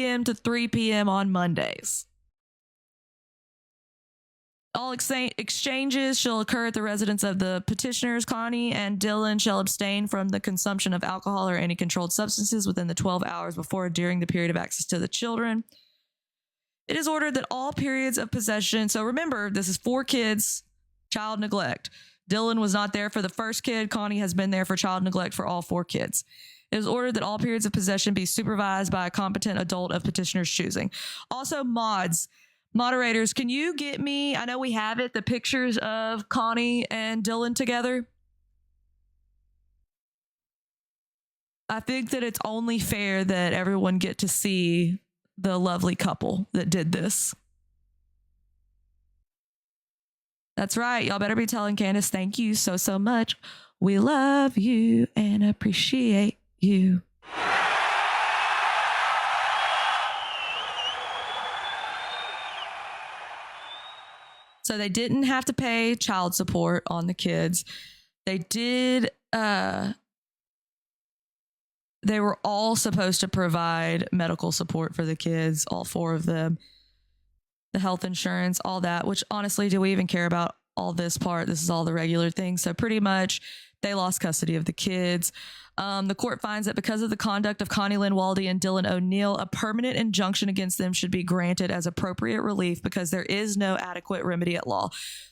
p.m. to 3 p.m. on Mondays. All exchanges shall occur at the residence of the petitioners. Connie and Dylan shall abstain from the consumption of alcohol or any controlled substances within the 12 hours before or during the period of access to the children. It is ordered that all periods of possession, so remember, this is 4 kids, child neglect. Dylan was not there for the first kid. Connie has been there for child neglect for all 4 kids. It is ordered that all periods of possession be supervised by a competent adult of petitioner's choosing. Also, moderators, can you get me, I know we have it, the pictures of Connie and Dylan together? I think that it's only fair that everyone get to see the lovely couple that did this. That's right. Y'all better be telling Candace, thank you so much. We love you and appreciate you. So they didn't have to pay child support on the kids. They did, they were all supposed to provide medical support for the kids, all 4 of them. The health insurance, all that, which honestly, do we even care about all this part? This is all the regular things. So pretty much they lost custody of the kids. The court finds that because of the conduct of Kayl1e and Dylan O'Neill, a permanent injunction against them should be granted as appropriate relief because there is no adequate remedy at law.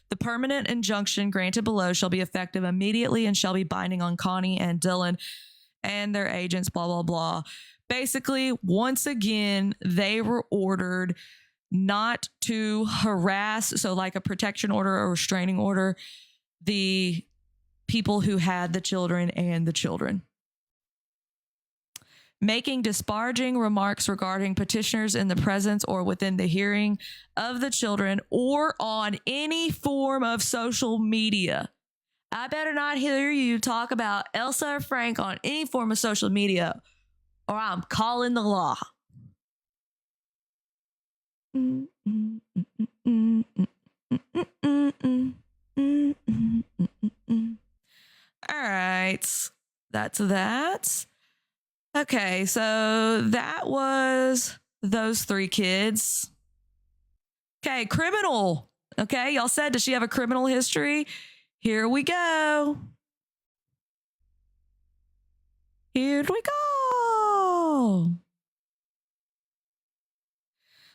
The permanent injunction granted below shall be effective immediately and shall be binding on Connie and Dylan and their agents, blah, blah, blah. Basically, once again, they were ordered not to harass, so like a protection order or restraining order, the people who had the children and the children. Making disparaging remarks regarding petitioners in the presence or within the hearing of the children or on any form of social media. I better not hear you talk about Elsa or Frank on any form of social media or I'm calling the law. All right, that's that. Okay, so that was those 3 kids. Okay, criminal. Okay, y'all said, does she have a criminal history? Here we go. Here we go.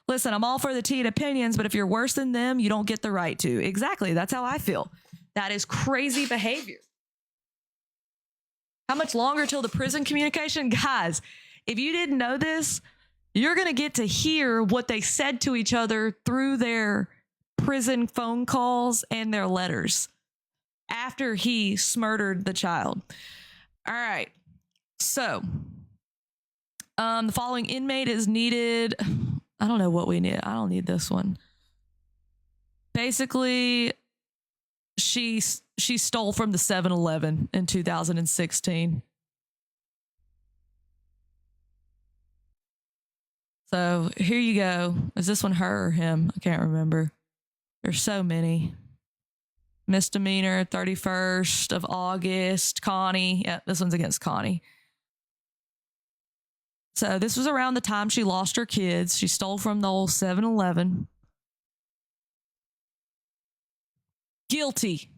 Listen, I'm all for the teen opinions, but if you're worse than them, you don't get the right to. Exactly. That's how I feel. That is crazy behavior. How much longer till the prison communication? Guys, if you didn't know this, you're going to get to hear what they said to each other through their prison phone calls and their letters after he murdered the child. All right. So, the following inmate is needed. I don't know what we need. I don't need this one. Basically, she stole from the 7-Eleven in 2016. So here you go. Is this one her or him? I can't remember. There's so many. Misdemeanor, 31st of August. Connie. Yeah, this one's against Connie. So this was around the time she lost her kids. She stole from the old 7-Eleven. Guilty.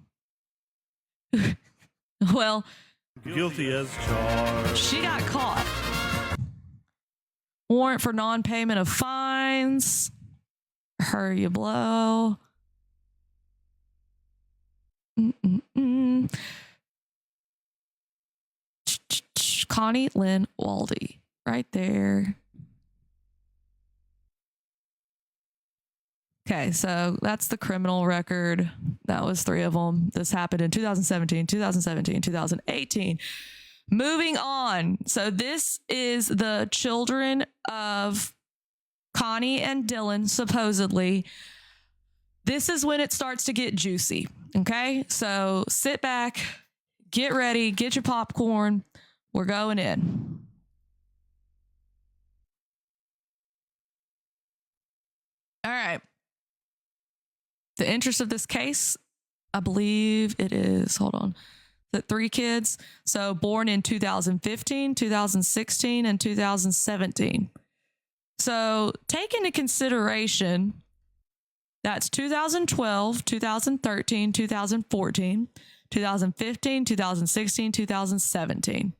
Well, guilty as charged. She got caught. Warrant for non-payment of fines. Hurry you blow. Kayl1e right there. Okay, so that's the criminal record. That was 3 of them. This happened in 2017, 2018. Moving on. So this is the children of Connie and Dylan, supposedly. This is when it starts to get juicy. Okay, so sit back, get ready, get your popcorn. We're going in. All right. The interest of this case, I believe it is, hold on, the 3 kids. So born in 2015, 2016, and 2017. So take into consideration that's 2012, 2013, 2014, 2015, 2016, 2017.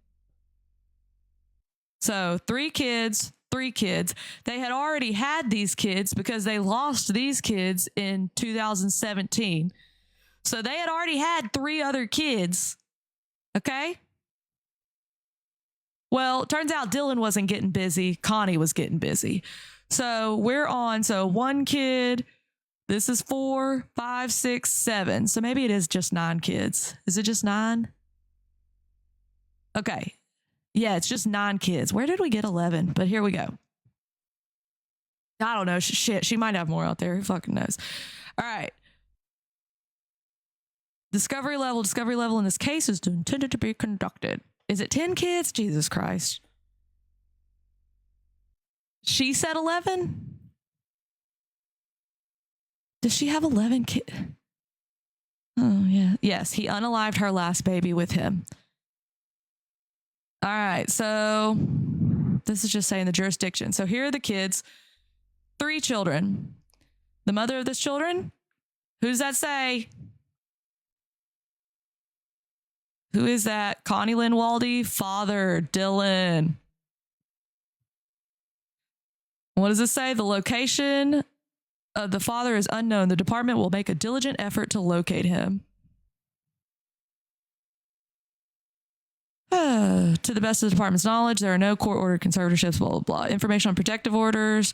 So 3 kids. They had already had these kids because they lost these kids in 2017. So they had already had 3 other kids. Okay? Well, turns out Dylan wasn't getting busy. Connie was getting busy. So we're on. So 1 kid. This is 4, 5, 6, 7. So maybe it is just 9 kids. Is it just 9? Okay. Yeah, it's just 9 kids. Where did we get 11? But here we go. I don't know. Shit, she might have more out there. Who fucking knows? All right. Discovery level in this case is intended to be conducted. Is it 10 kids? Jesus Christ. She said 11? Does she have 11 kids? Oh, yeah. Yes, he unalived her last baby with him. All right, so this is just saying the jurisdiction. So here are the kids. 3 children. The mother of this children? Who does that say? Who is that? Kayl1e. Father, Dylan. What does it say? The location of the father is unknown. The department will make a diligent effort to locate him. To the best of the department's knowledge, there are no court-ordered conservatorships, blah, blah, blah. Information on protective orders.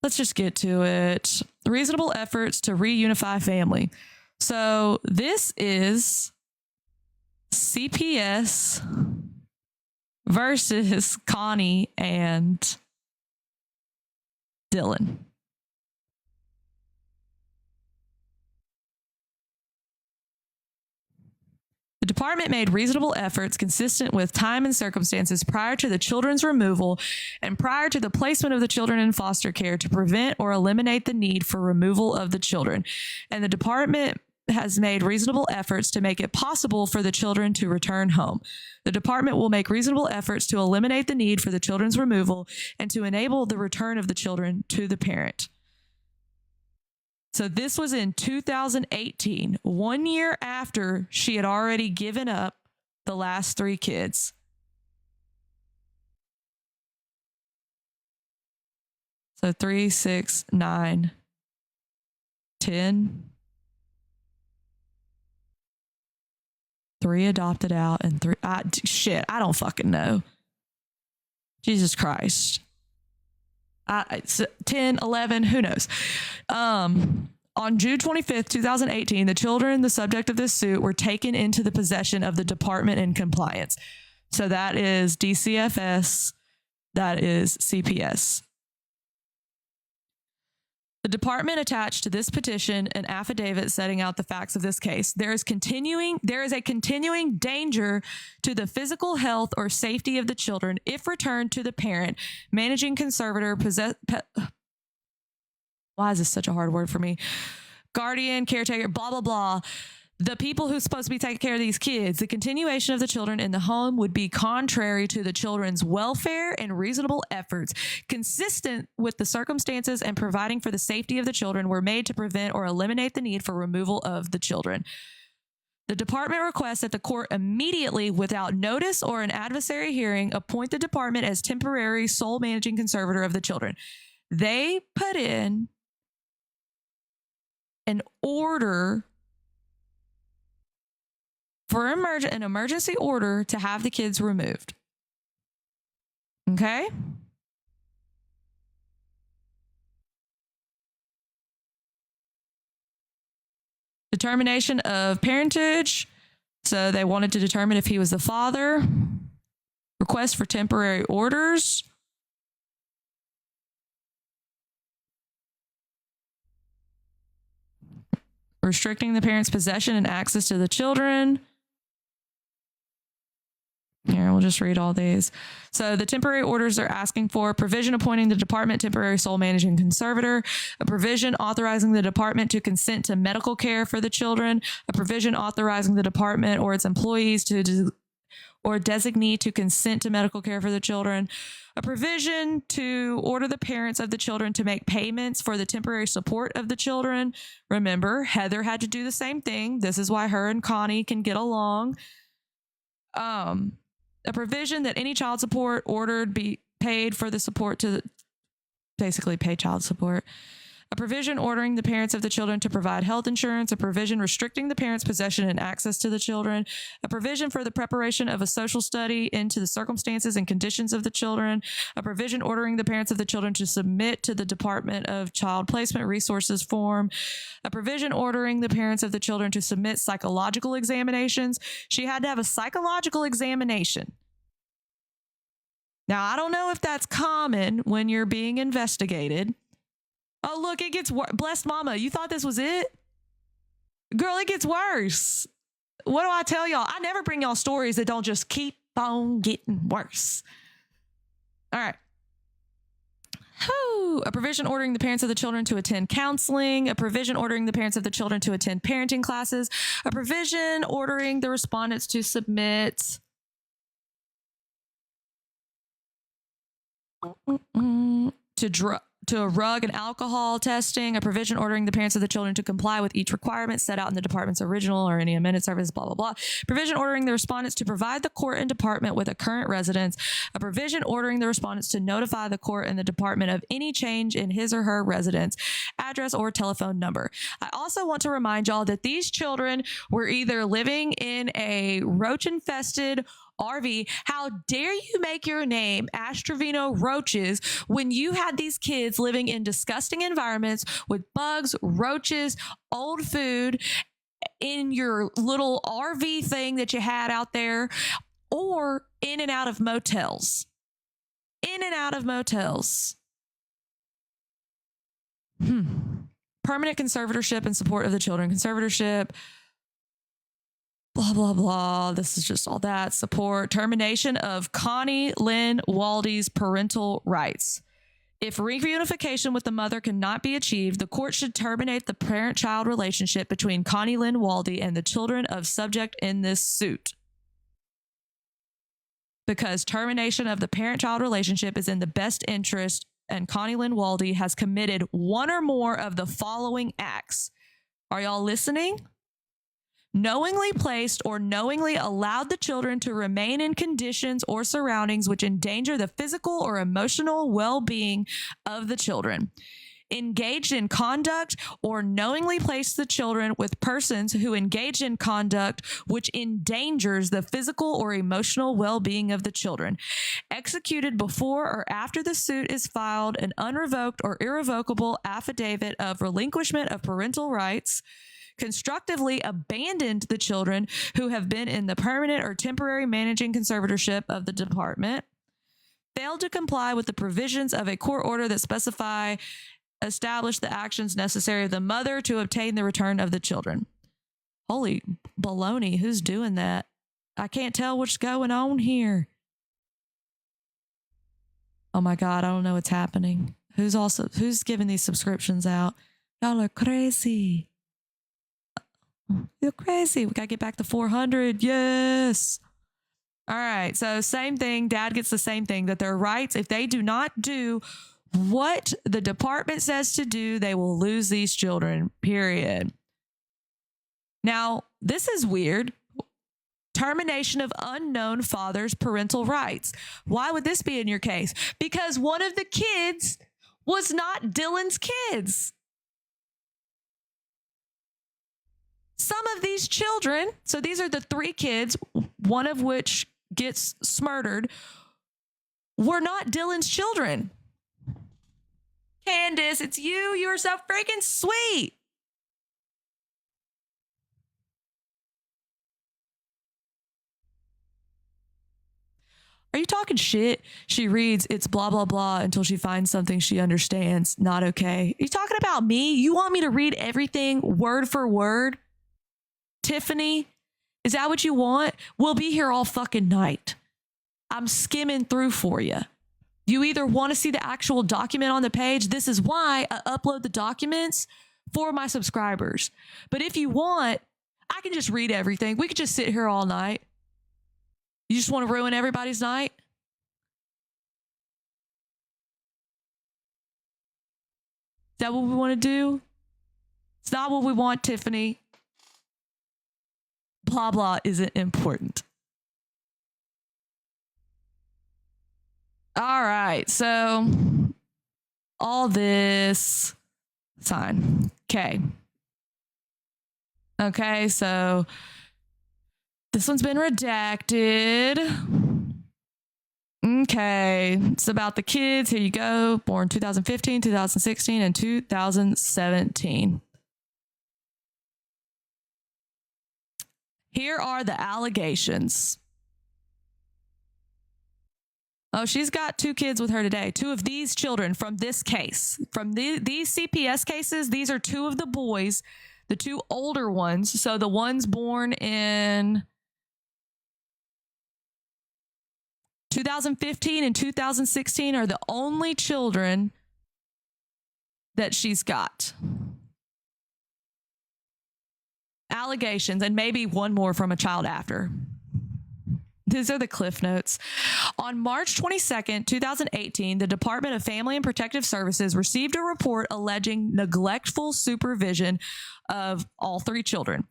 Let's just get to it. Reasonable efforts to reunify family. So this is CPS versus Connie and Dylan. The department made reasonable efforts consistent with time and circumstances prior to the children's removal and prior to the placement of the children in foster care to prevent or eliminate the need for removal of the children. And the department has made reasonable efforts to make it possible for the children to return home. The department will make reasonable efforts to eliminate the need for the children's removal and to enable the return of the children to the parent. So this was in 2018, 1 year after she had already given up the last 3 kids. So 3, 6, 9, 10. 3 adopted out and 3. I don't fucking know. Jesus Christ. 10, 11, who knows? On June 25th, 2018, the children, the subject of this suit, were taken into the possession of the department in compliance. So that is DCFS, that is CPS. The department attached to this petition an affidavit setting out the facts of this case. There is a continuing danger to the physical health or safety of the children if returned to the parent, managing conservator, why is this such a hard word for me? Guardian, caretaker, blah, blah, blah. The people who's supposed to be taking care of these kids. The continuation of the children in the home would be contrary to the children's welfare and reasonable efforts, consistent with the circumstances and providing for the safety of the children were made to prevent or eliminate the need for removal of the children. The department requests that the court immediately, without notice or an adversary hearing, appoint the department as temporary sole managing conservator of the children. They put in an order for an emergency order to have the kids removed. Okay? Determination of parentage. So they wanted to determine if he was the father. Request for temporary orders. Restricting the parent's possession and access to the children. Here, we'll just read all these. So the temporary orders are asking for provision appointing the department temporary sole managing conservator, a provision authorizing the department to consent to medical care for the children, a provision authorizing the department or its employees to or a designee to consent to medical care for the children, a provision to order the parents of the children to make payments for the temporary support of the children. Remember, Heather had to do the same thing. This is why her and Connie can get along. A provision that any child support ordered be paid for the support to basically pay child support. A provision ordering the parents of the children to provide health insurance, a provision restricting the parents' possession and access to the children, a provision for the preparation of a social study into the circumstances and conditions of the children, a provision ordering the parents of the children to submit to the Department of Child Placement Resources form, a provision ordering the parents of the children to submit psychological examinations. She had to have a psychological examination. Now, I don't know if that's common when you're being investigated. Oh, look, it gets worse. Blessed mama, you thought this was it? Girl, it gets worse. What do I tell y'all? I never bring y'all stories that don't just keep on getting worse. All right. A provision ordering the parents of the children to attend counseling, a provision ordering the parents of the children to attend parenting classes, a provision ordering the respondents to submit to a rug and alcohol testing, a provision ordering the parents of the children to comply with each requirement set out in the department's original or any amended service, blah, blah, blah. Provision ordering the respondents to provide the court and department with a current residence, a provision ordering the respondents to notify the court and the department of any change in his or her residence, address, or telephone number. I also want to remind y'all that these children were either living in a roach-infested RV. How dare you make your name Ash Trevino Raoches when you had these kids living in disgusting environments with bugs, roaches, old food in your little RV thing that you had out there, or in and out of motels. In and out of motels. Permanent conservatorship and support of the children. Conservatorship, blah, blah, blah. This is just all that. Support. Termination of Kayl1e Walde's parental rights. If reunification with the mother cannot be achieved, the court should terminate the parent-child relationship between Kayl1e Walde and the children of subject in this suit. Because termination of the parent-child relationship is in the best interest, and Kayl1e Walde has committed one or more of the following acts. Are y'all listening? Knowingly placed or knowingly allowed the children to remain in conditions or surroundings which endanger the physical or emotional well-being of the children. Engaged in conduct or knowingly placed the children with persons who engage in conduct which endangers the physical or emotional well-being of the children. Executed before or after the suit is filed an unrevoked or irrevocable affidavit of relinquishment of parental rights. Constructively abandoned the children who have been in the permanent or temporary managing conservatorship of the department. Failed to comply with the provisions of a court order that establish the actions necessary of the mother to obtain the return of the children. Holy baloney, who's doing that? I can't tell what's going on here. Oh my God, I don't know what's happening. Who's giving these subscriptions out? Y'all are crazy. You're crazy. We got to get back to 400. Yes. All right. So same thing. Dad gets the same thing, that their rights, if they do not do what the department says to do, they will lose these children, period. Now, this is weird. Termination of unknown father's parental rights. Why would this be in your case? Because one of the kids was not Dylan's kids. Some of these children, so these are the 3 kids, one of which gets murdered, were not Dylan's children. Candace, it's you. You are so freaking sweet. Are you talking shit? She reads, it's blah, blah, blah until she finds something she understands. Not okay. Are you talking about me? You want me to read everything word for word? Tiffany, is that what you want? We'll be here all fucking night. I'm skimming through for you. You either want to see the actual document on the page. This is why I upload the documents for my subscribers. But if you want, I can just read everything. We could just sit here all night. You just want to ruin everybody's night? Is that what we want to do? It's not what we want, Tiffany. Blah, blah isn't important. All right. So all this fine. Okay. Okay. So this one's been redacted. Okay. It's about the kids. Here you go. Born 2015, 2016, and 2017. Here are the allegations. Oh, she's got 2 kids with her today. 2 of these children from this case. From these CPS cases, these are 2 of the boys, the 2 older ones. So the ones born in 2015 and 2016 are the only children that she's got. Allegations, and maybe one more from a child after. These are the cliff notes. On March 22nd, 2018, the Department of Family and Protective Services received a report alleging neglectful supervision of all 3 children.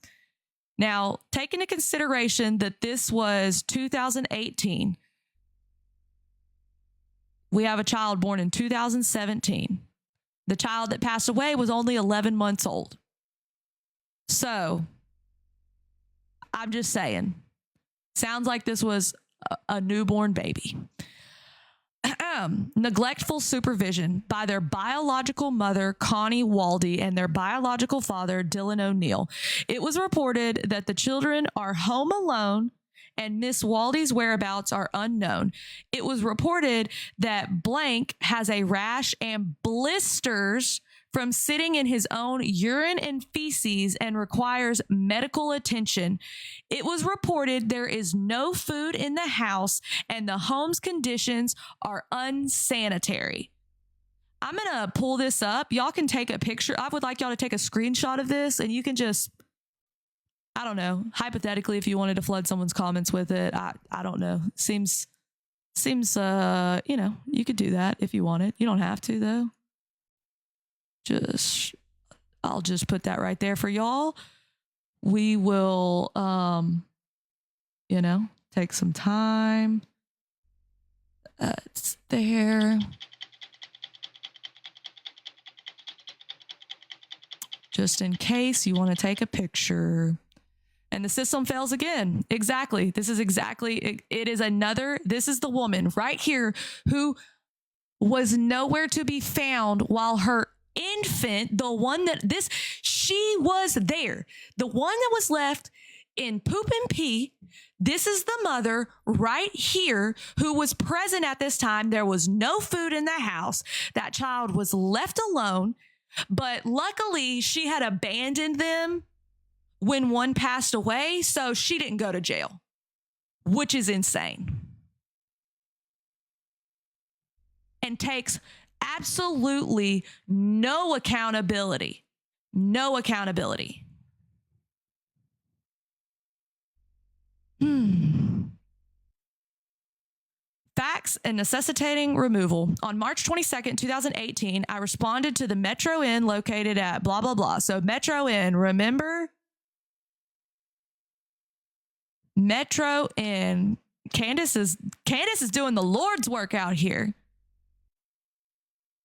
Now, take into consideration that this was 2018. We have a child born in 2017. The child that passed away was only 11 months old. So, I'm just saying, sounds like this was a newborn baby. Neglectful supervision by their biological mother, Kayl1e, and their biological father, Dylan O'Neill. It was reported that the children are home alone and Miss Waldy's whereabouts are unknown. It was reported that blank has a rash and blisters from sitting in his own urine and feces and requires medical attention. It was reported there is no food in the house and the home's conditions are unsanitary. I'm going to pull this up. Y'all can take a picture. I would like y'all to take a screenshot of this, and you can just, I don't know, hypothetically, if you wanted to flood someone's comments with it, I don't know. Seems, you know, you could do that if you wanted. You don't have to, though. I'll just put that right there for y'all. We will, you know, take some time. It's there. Just in case you want to take a picture. And the system fails again. Exactly. This is exactly, it is another, this is the woman right here who was nowhere to be found while her infant, the one that she was there. The one that was left in poop and pee. This is the mother right here who was present at this time. There was no food in the house. That child was left alone, but luckily she had abandoned them when one passed away, so she didn't go to jail, which is insane. And takes absolutely no accountability. No accountability. Facts and necessitating removal. On March 22nd, 2018, I responded to the Metro Inn located at blah, blah, blah. So Metro Inn, remember? Metro Inn. Candace is doing the Lord's work out here.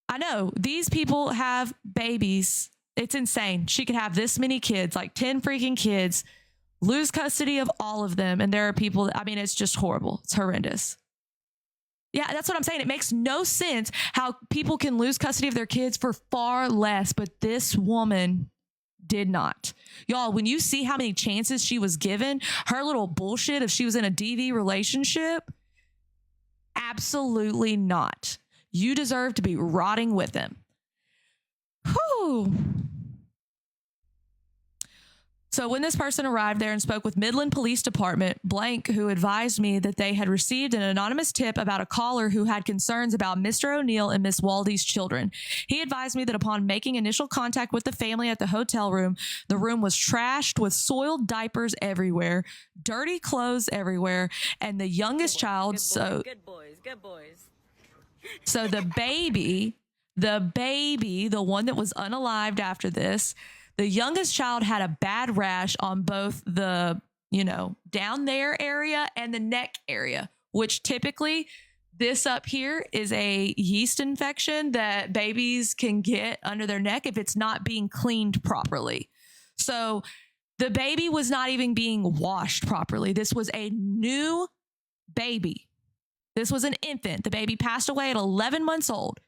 I know these people have babies. It's insane. She could have this many kids, like 10 freaking kids, lose custody of all of them. And there are people, I mean, it's just horrible. It's horrendous. Yeah, that's what I'm saying. It makes no sense how people can lose custody of their kids for far less, but this woman did not. Y'all, when you see how many chances she was given, her little bullshit if she was in a DV relationship, absolutely not. You deserve to be rotting with him. Whew. So when this person arrived there and spoke with Midland Police Department, blank, who advised me that they had received an anonymous tip about a caller who had concerns about Mr. O'Neill and Miss Waldy's children. He advised me that upon making initial contact with the family at the hotel room, the room was trashed with soiled diapers everywhere, dirty clothes everywhere, and the youngest child, good boys. So the baby, the one that was unalived after this, the youngest child had a bad rash on both the, down there area and the neck area, which typically this up here is a yeast infection that babies can get under their neck if it's not being cleaned properly. So the baby was not even being washed properly. This was a new baby. This was an infant. The baby passed away at 11 months old.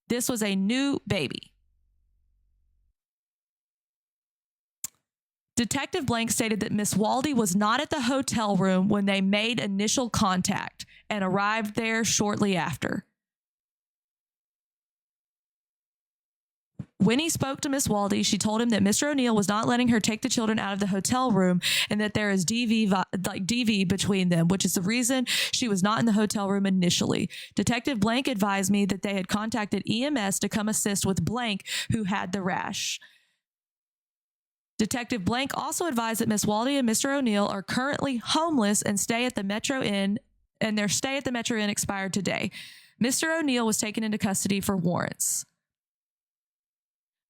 This was a new baby. Detective Blank stated that Miss Waldy was not at the hotel room when they made initial contact and arrived there shortly after. When he spoke to Miss Waldy, she told him that Mr. O'Neill was not letting her take the children out of the hotel room and that there is DV between them, which is the reason she was not in the hotel room initially. Detective Blank advised me that they had contacted EMS to come assist with Blank, who had the rash. Detective Blank also advised that Miss Waldy and Mr. O'Neill are currently homeless and stay at the Metro Inn, and their stay at the Metro Inn expired today. Mr. O'Neill was taken into custody for warrants.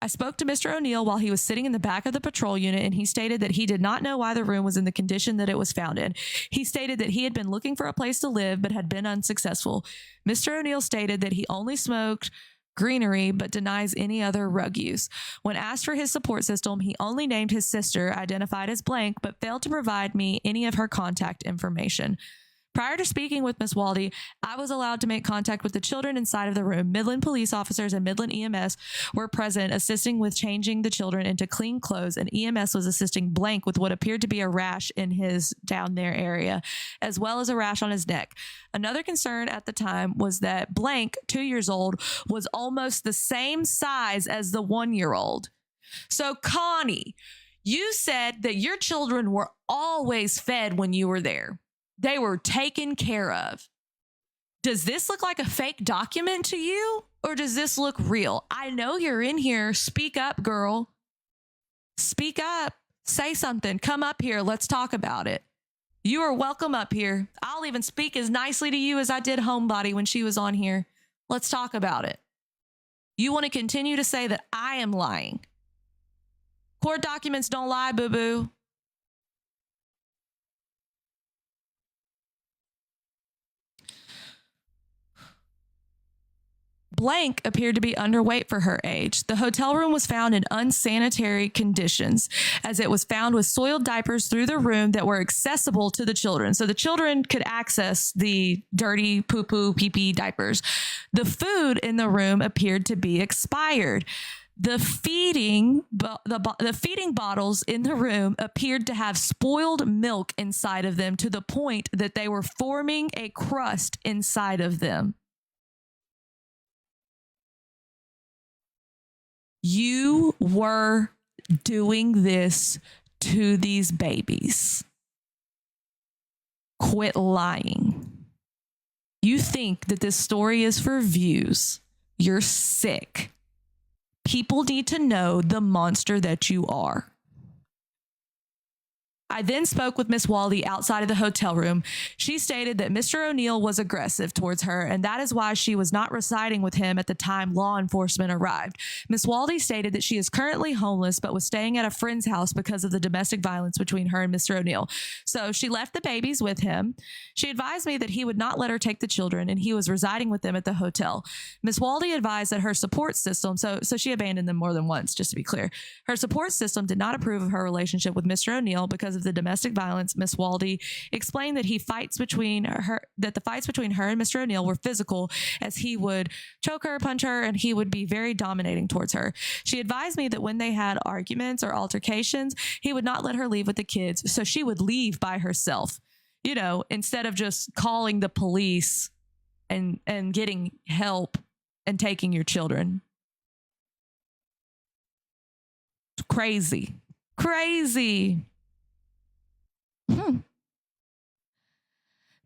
I spoke to Mr. O'Neill while he was sitting in the back of the patrol unit, and he stated that he did not know why the room was in the condition that it was found in. He stated that he had been looking for a place to live but had been unsuccessful. Mr. O'Neill stated that he only smoked greenery but denies any other rug use. When asked for his support system, he only named his sister, identified as blank, but failed to provide me any of her contact information. Prior to speaking with Miss Waldy, I was allowed to make contact with the children inside of the room. Midland police officers and Midland EMS were present, assisting with changing the children into clean clothes, and EMS was assisting blank with what appeared to be a rash in his down there area, as well as a rash on his neck. Another concern at the time was that blank, 2 years old, was almost the same size as the 1-year-old. So Connie, you said that your children were always fed when you were there. They were taken care of. Does this look like a fake document to you, or does this look real? I know you're in here. Speak up, girl. Speak up. Say something. Come up here. Let's talk about it. You are welcome up here. I'll even speak as nicely to you as I did Homebody when she was on here. Let's talk about it. You want to continue to say that I am lying. Court documents don't lie, boo-boo. Blank appeared to be underweight for her age. The hotel room was found in unsanitary conditions, as it was found with soiled diapers through the room that were accessible to the children. So the children could access the dirty poo-poo, pee-pee diapers. The food in the room appeared to be expired. The feeding bottles in the room appeared to have spoiled milk inside of them, to the point that they were forming a crust inside of them. You were doing this to these babies. Quit lying. You think that this story is for views. You're sick. People need to know the monster that you are. I then spoke with Miss Waldy outside of the hotel room. She stated that Mr. O'Neill was aggressive towards her, and that is why she was not residing with him at the time law enforcement arrived. Miss Waldy stated that she is currently homeless, but was staying at a friend's house because of the domestic violence between her and Mr. O'Neill. So she left the babies with him. She advised me that he would not let her take the children, and he was residing with them at the hotel. Miss Waldy advised that her support system, so she abandoned them more than once, just to be clear. Her support system did not approve of her relationship with Mr. O'Neill because of the domestic violence. Miss Waldy explained that the fights between her and Mr. O'Neill were physical, as he would choke her, punch her, and he would be very dominating towards her. She advised me that when they had arguments or altercations, he would not let her leave with the kids, so she would leave by herself, instead of just calling the police and getting help and taking your children. It's crazy. Crazy.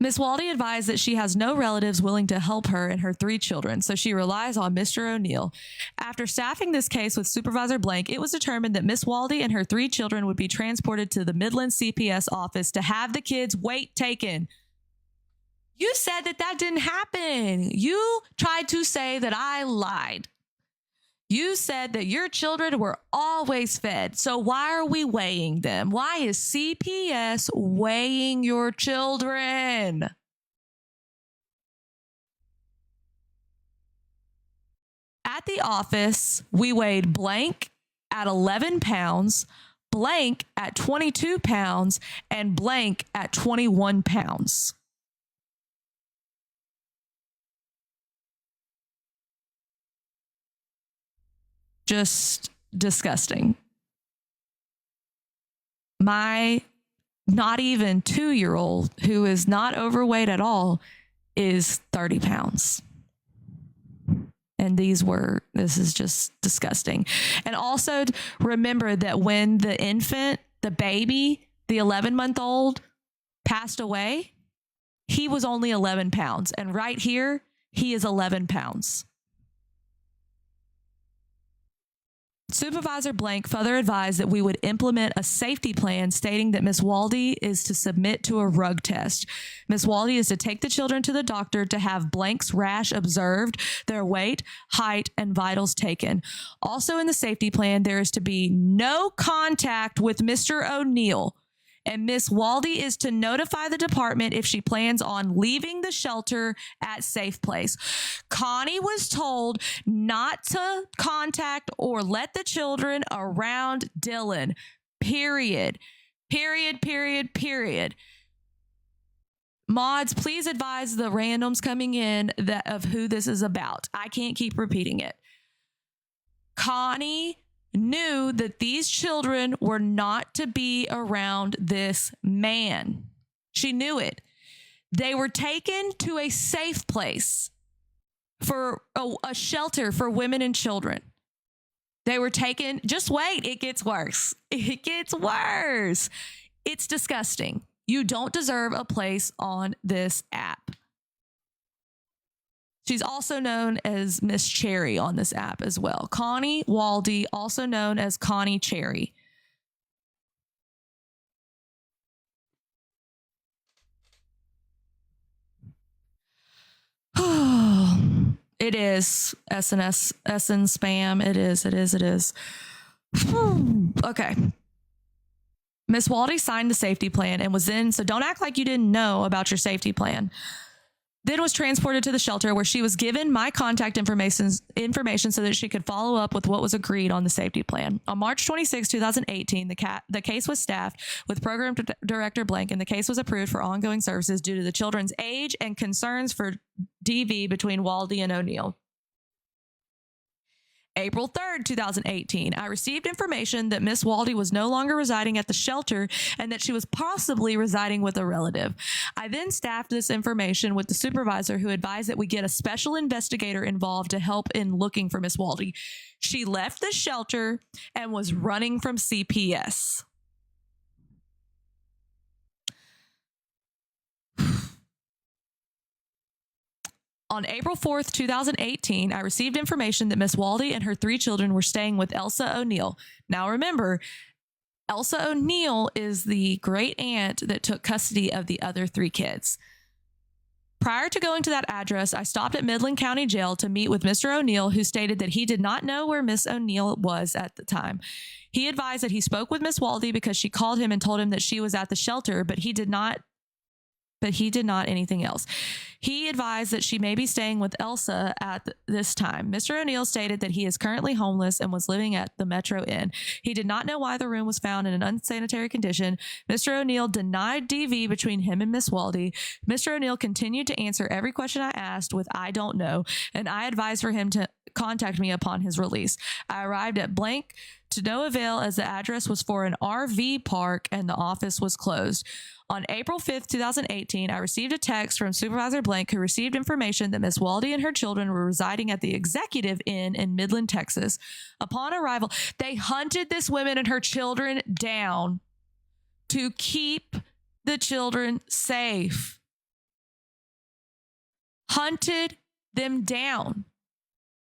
Miss Waldy advised that she has no relatives willing to help her and her 3 children, so she relies on Mr. O'Neill. After staffing this case with Supervisor Blank, it was determined that Miss Waldy and her 3 children would be transported to the Midland CPS office to have the kids' weight taken. You said that didn't happen. You tried to say that I lied. You said that your children were always fed. So why are we weighing them? Why is CPS weighing your children? At the office, we weighed blank at 11 pounds, blank at 22 pounds, and blank at 21 pounds. Just disgusting. My not even 2-year-old, who is not overweight at all, is 30 pounds. And this is just disgusting. And also remember that when the infant, the baby, the 11-month-old passed away, he was only 11 pounds. And right here, he is 11 pounds. Supervisor Blank further advised that we would implement a safety plan stating that Miss Waldy is to submit to a rug test. Miss Waldy is to take the children to the doctor to have Blank's rash observed, their weight, height, and vitals taken. Also in the safety plan, there is to be no contact with Mr. O'Neill. And Miss Waldy is to notify the department if she plans on leaving the shelter at safe place. Connie was told not to contact or let the children around Dylan. Period. Period, period, period. Mods, please advise the randoms coming in of who this is about. I can't keep repeating it. Connie knew that these children were not to be around this man. She knew it. They were taken to a safe place for a shelter for women and children. They were taken. Just wait. It gets worse. It gets worse. It's disgusting. You don't deserve a place on this app. She's also known as Miss Cherry on this app as well. Connie Waldy, also known as Connie Cherry. It is SNS spam. It is. Okay. Miss Waldy signed the safety plan and was in, so don't act like you didn't know about your safety plan. Then was transported to the shelter where she was given my contact information so that she could follow up with what was agreed on the safety plan. On March 26, 2018, the case was staffed with Program Director Blank, and the case was approved for ongoing services due to the children's age and concerns for DV between Waldy and O'Neill. April 3rd, 2018, I received information that Miss Waldy was no longer residing at the shelter and that she was possibly residing with a relative. I then staffed this information with the supervisor, who advised that we get a special investigator involved to help in looking for Miss Waldy. She left the shelter and was running from CPS. On April 4th, 2018, I received information that Miss Waldy and her 3 children were staying with Elsa O'Neill. Now remember, Elsa O'Neill is the great aunt that took custody of the other 3 kids. Prior to going to that address, I stopped at Midland County Jail to meet with Mr. O'Neill, who stated that he did not know where Miss O'Neill was at the time. He advised that he spoke with Miss Waldy because she called him and told him that she was at the shelter, but he did not anything else. He advised that she may be staying with Elsa at this time. Mr. O'Neill stated that he is currently homeless and was living at the Metro Inn. He did not know why the room was found in an unsanitary condition. Mr. O'Neill denied DV between him and Miss Waldy. Mr. O'Neill continued to answer every question I asked with "I don't know," and I advised for him to contact me upon his release. I arrived at blank to no avail, as the address was for an RV park and the office was closed. On April 5th, 2018, I received a text from Supervisor Blank, who received information that Miss Waldy and her children were residing at the Executive Inn in Midland, Texas. Upon arrival, they hunted this woman and her children down to keep the children safe. Hunted them down.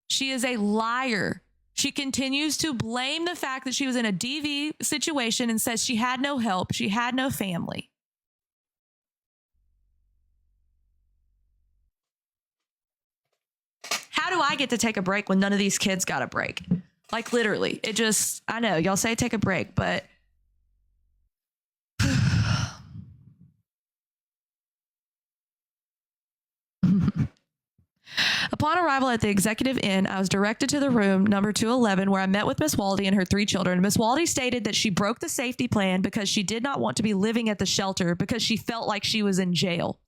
She is a liar. She continues to blame the fact that she was in a DV situation and says she had no help. She had no family. How do I get to take a break when none of these kids got a break? Like, literally, it just, I know y'all say take a break, but upon arrival at the Executive Inn, I was directed to the room number 211, where I met with Miss Waldy and her 3 children. Miss Waldy stated that she broke the safety plan because she did not want to be living at the shelter because she felt like she was in jail.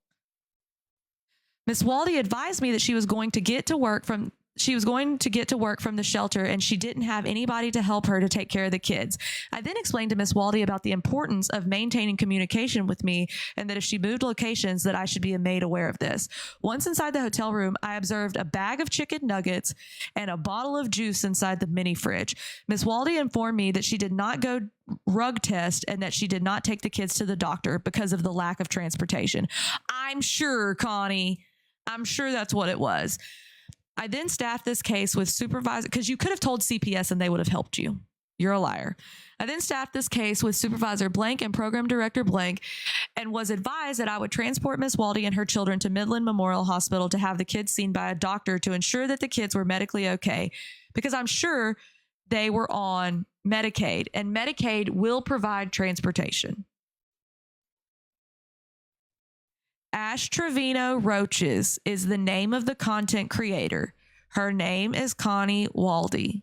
Miss Waldy advised me that she was going to get to work from the shelter, and she didn't have anybody to help her to take care of the kids. I then explained to Miss Waldy about the importance of maintaining communication with me, and that if she moved locations, that I should be made aware of this. Once inside the hotel room, I observed a bag of chicken nuggets and a bottle of juice inside the mini fridge. Miss Waldy informed me that she did not go rug test and that she did not take the kids to the doctor because of the lack of transportation. I'm sure, Connie, I'm sure that's what it was. I then staffed this case with supervisor, because you could have told CPS and they would have helped you. You're a liar. I then staffed this case with Supervisor Blank and Program Director Blank, and was advised that I would transport Miss Waldy and her children to Midland Memorial Hospital to have the kids seen by a doctor to ensure that the kids were medically okay, because I'm sure they were on Medicaid, and Medicaid will provide transportation. Ash Trevino Raoches is the name of the content creator. Her name is Kayl1e.